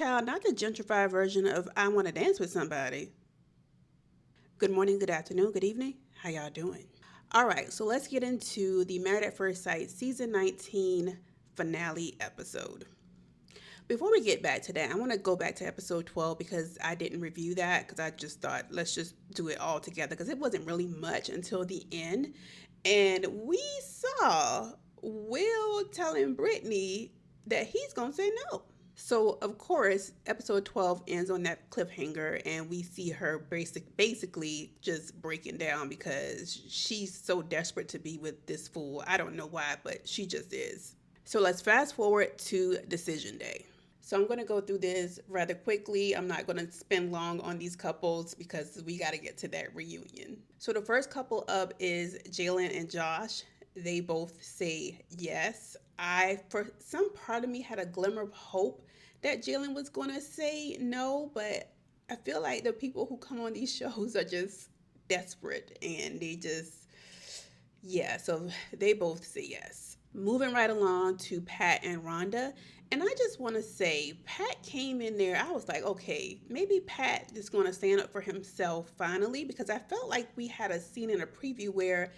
Child, not the gentrified version of I want to dance with somebody. Good morning, good afternoon, good evening. How y'all doing? All right, so let's get into the Married at First Sight season 19 finale episode. Before we get back to that, I want to go back to episode 12 because I didn't review that because I just thought let's just do it all together because it wasn't really much until the end. And we saw Will telling Brittany that he's going to say no. So, of course, episode 12 ends on that cliffhanger, and we see her basically just breaking down because she's so desperate to be with this fool. I don't know why, but she just is. So, let's fast forward to decision day. So, I'm going to go through this rather quickly. I'm not going to spend long on these couples because we got to get to that reunion. So, the first couple up is Jalen and Josh. They both say yes. For some part of me, had a glimmer of hope that Jalen was going to say no, but I feel like the people who come on these shows are just desperate and they just, yeah, so they both say yes. Moving right along to Pat and Rhonda. And I just want to say, Pat came in there. I was like, okay, maybe Pat is going to stand up for himself finally because I felt like we had a scene in a preview where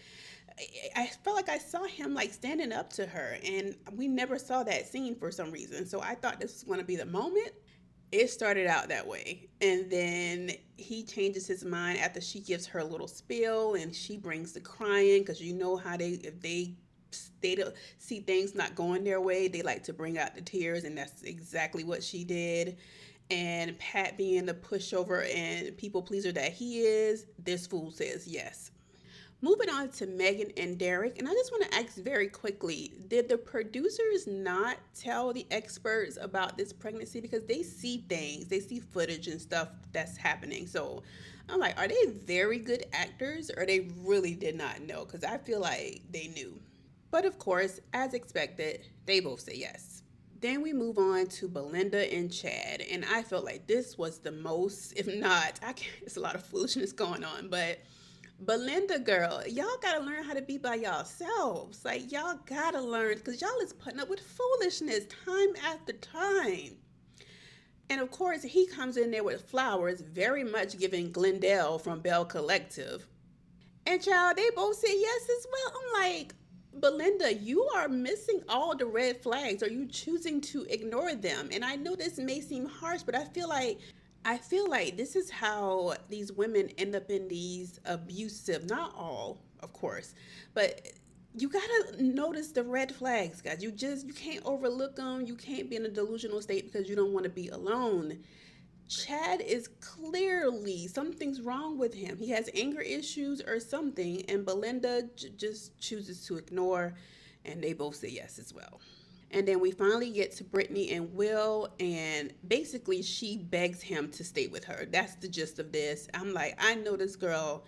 I felt like I saw him like standing up to her, and we never saw that scene for some reason. So I thought this was going to be the moment. It started out that way, and then he changes his mind after she gives her a little spill, and she brings the crying because you know how they don't see things not going their way, they like to bring out the tears, and that's exactly what she did. And Pat, being the pushover and people pleaser that he is, this fool says yes. Moving on to Megan and Derek, and I just want to ask very quickly, did the producers not tell the experts about this pregnancy? Because they see things, they see footage and stuff that's happening. So I'm like, are they very good actors or they really did not know? Because I feel like they knew. But of course, as expected, they both say yes. Then we move on to Belinda and Chad, and I felt like this was the most, if not, I can't, it's a lot of foolishness going on, but Belinda girl, y'all gotta learn how to be by yourselves. Like y'all gotta learn because y'all is putting up with foolishness time after time. And of course, he comes in there with flowers, very much giving Glendale from Bell Collective. And child, they both say yes as well. I'm like, Belinda, you are missing all the red flags. Are you choosing to ignore them? And I know this may seem harsh, but I feel like this is how these women end up in these abusive, not all, of course, but you gotta notice the red flags, guys. You can't overlook them. You can't be in a delusional state because you don't want to be alone. Chad is clearly something's wrong with him. He has anger issues or something, and Belinda just chooses to ignore, and they both say yes as well. And then we finally get to Brittany and Will, and basically she begs him to stay with her. That's the gist of this. I'm like, I know this girl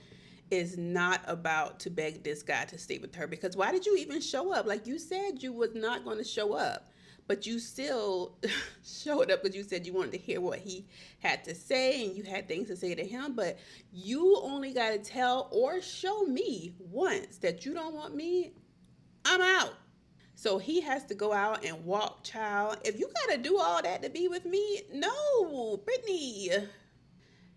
is not about to beg this guy to stay with her because why did you even show up? Like you said, you was not going to show up, but you still showed up because you said you wanted to hear what he had to say and you had things to say to him. But you only got to tell or show me once that you don't want me. I'm out. So he has to go out and walk, child. If you gotta do all that to be with me, no, Brittany.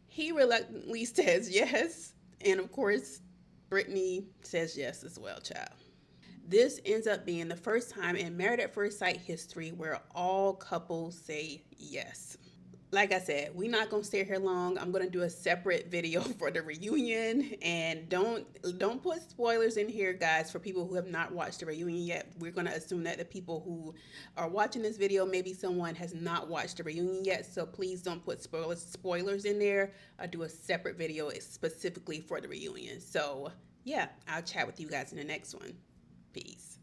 He reluctantly says yes. And of course, Brittany says yes as well, child. This ends up being the first time in Married at First Sight history where all couples say yes. Like I said, we're not gonna stay here long. I'm gonna do a separate video for the reunion, and don't put spoilers in here, guys. For people who have not watched the reunion yet, we're gonna assume that the people who are watching this video, maybe someone has not watched the reunion yet. So please don't put spoilers in there. I'll do a separate video specifically for the reunion. So yeah, I'll chat with you guys in the next one. Peace.